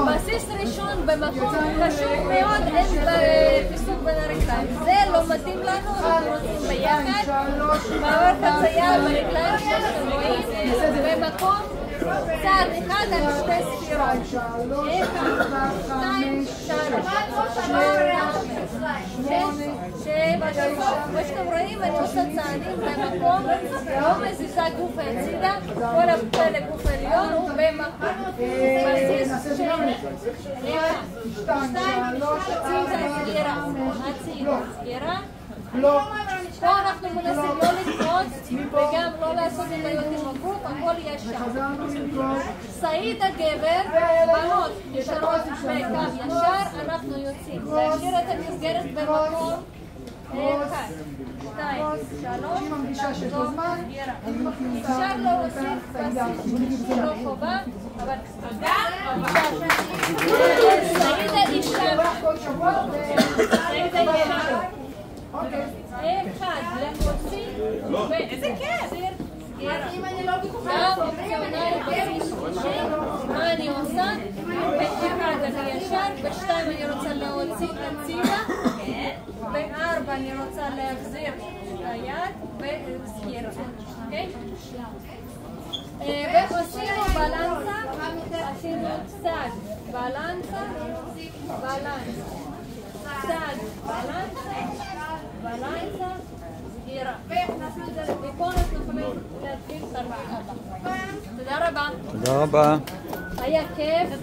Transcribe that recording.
בסיס ראשון במקום חשוב מאוד, אין פיסוק בין הרגליים. זה לא מתאים לנו, אנחנו רוצים ביחד. מעבר חצייה ברגליים שאנחנו רואים במקום צעד אחד על שתי ספירות. 1, 2, 3, 4, 7, כמו שאתם רואים, אני עושה צעדים במקום, לא מזיזה גוף הצידה, כל הפלא גוף עליון הוא במקום. בסיס של 1, 2, הצידה, סגירה. פה אנחנו מנסים לא לקפוץ וגם לא לעשות את היד עם הגוף, הכל ישר. סעיד הגבר, בנות ישרות בקו ישר, אנחנו יוצאים. להשאיר את המסגרת במקום 1, 2, 3, אפשר לא להוסיף בסיס, לא חובה, אבל סעיד האישה, אחד, להוציא, איזה כיף! אם אני לא בטוחה, מה אני עושה? ב1 אני ישר, ב2 אני רוצה להוציא הצידה, ב4 אני רוצה להחזיר היד וסגירה, אוקיי? ועשינו בלנסה, עשינו צד, בלנסה, צד, בלנסה, סגירה. ופה אנחנו יכולים להתחיל את הרעיון הבא. תודה רבה. תודה רבה. היה כיף.